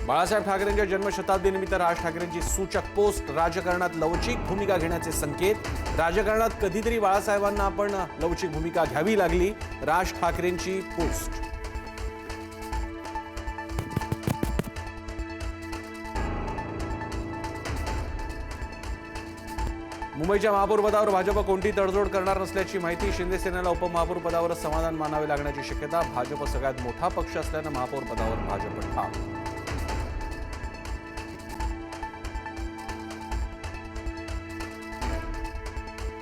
बाळासाहेब ठाकरेंच्या जन्मशताब्दीनिमित्त राज ठाकरेंची सूचक पोस्ट. राजकारणात लवचिक भूमिका घेण्याचे संकेत. राजकारणात कधीतरी बाळासाहेबांना आपण लवचिक भूमिका घ्यावी लागली. राज ठाकरेंची पोस्ट. मुंबईच्या महापौर पदावर भाजप कोणती तडजोड करणार नसल्याची माहिती. शिंदे सेनेला उपमहापौर पदावर समाधान मानावे लागण्याची शक्यता. भाजप सगळ्यात मोठा पक्ष असल्यानं महापौर पदावर भाजप ठाम.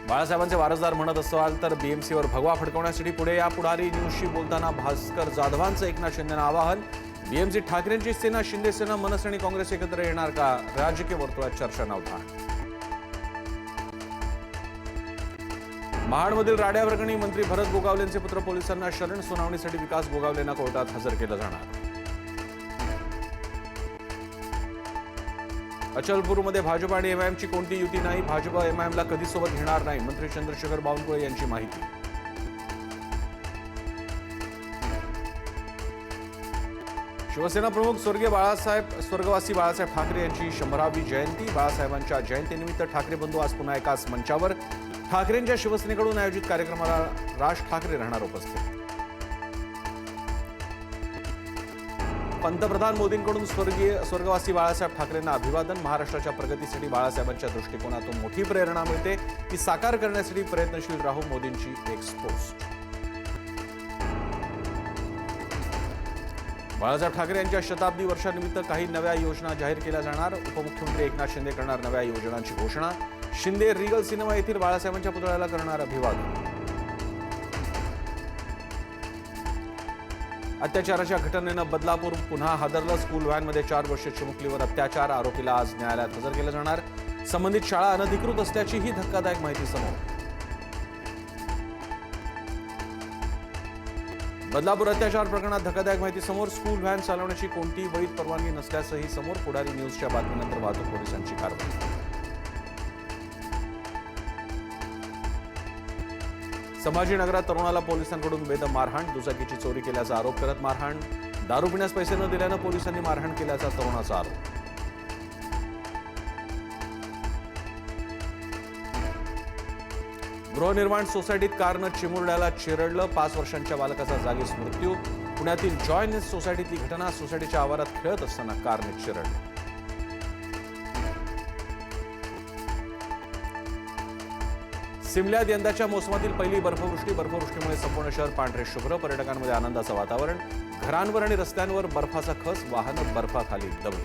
बाळासाहेबांचे वारसदार म्हणत असाल तर बीएमसीवर भगवा फडकवण्यासाठी पुढे या. पुढारी न्यूजशी बोलताना भास्कर जाधवांचं एकनाथ शिंदेना आवाहन. बीएमसी ठाकरेंची सेना, शिंदे सेना, मनसे आणि काँग्रेस एकत्र येणार का? राजकीय वर्तुळात चर्चा नव्हता. महाडमधील राड्या प्रकरणी मंत्री भरत गोगावलेंचे पुत्र पोलिसांना शरण. सुनावणीसाठी विकास गोगावलेंना कोर्टात हजर केलं जाणार. अचलपूरमध्ये भाजप आणि एमआयएमची कोणती युती नाही. भाजप एमआयएमला कधी सोबत घेणार नाही. मंत्री चंद्रशेखर बावनकुळे यांची माहिती. शिवसेना प्रमुख स्वर्गवासी बाळासाहेब ठाकरे यांची 100वी जयंती. बाळासाहेबांच्या जयंतीनिमित्त ठाकरे बंधू आज पुन्हा एकाच मंचावर. ठाकरेंच्या शिवसेनेकडून आयोजित कार्यक्रमाला राज ठाकरे राहणार उपस्थित. पंतप्रधान मोदींकडून स्वर्गवासी बाळासाहेब ठाकरेंना अभिवादन. महाराष्ट्राच्या प्रगतीसाठी बाळासाहेबांच्या दृष्टिकोनातून मोठी प्रेरणा मिळते. ती साकार करण्यासाठी प्रयत्नशील राहू, मोदींची एक पोस्ट. बाळासाहेब ठाकरे यांच्या शताब्दी वर्षानिमित्त काही नव्या योजना जाहीर केल्या जाणार. उपमुख्यमंत्री एकनाथ शिंदे करणार नव्या योजनांची घोषणा. शिंदे रिगल सिनेमा येथील बाळासाहेबांच्या पुतळ्याला करणार अभिवादन. अत्याचाराच्या घटनेनं बदलापूर पुन्हा हादरलं. स्कूल व्हॅनमध्ये 4 वर्षीय चिमुकलीवर अत्याचार. आरोपीला आज न्यायालयात हजर केलं जाणार. संबंधित शाळा अनधिकृत असल्याची ही धक्कादायक माहिती समोर. बदलापूर अत्याचार प्रकरणात धक्कादायक माहिती समोर. स्कूल व्हॅन चालवण्याची कोणतीही वैध परवानगी नसल्याचंही समोर. पुढारी न्यूजच्या बातमीनंतर वाहतूक पोलिसांची कारवाई. संभाजीनगरात तरुणाला पोलिसांकडून बेदम मारहाण. दुचाकीची चोरी केल्याचा आरोप करत मारहाण. दारू पिण्यास पैसे न दिल्यानं पोलिसांनी मारहाण केल्याचा तरुणाचा आरोप. गृहनिर्माण सोसायटीत कारनं चिमुरड्याला चिरडलं. 5 वर्षांच्या बालकाचा जागीच मृत्यू. पुण्यातील जॉय सोसायटीतली घटना. सोसायटीच्या आवारात खेळत असताना कारने चिरडलं. सिमल्यात यंदाच्या मोसमातील पहिली बर्फवृष्टी. बर्फवृष्टीमुळे संपूर्ण शहर पांढरे शुभ्र. पर्यटकांमध्ये आनंदाचं वातावरण. घरांवर आणि रस्त्यांवर बर्फाचा खच. वाहनं बर्फाखाली दबली.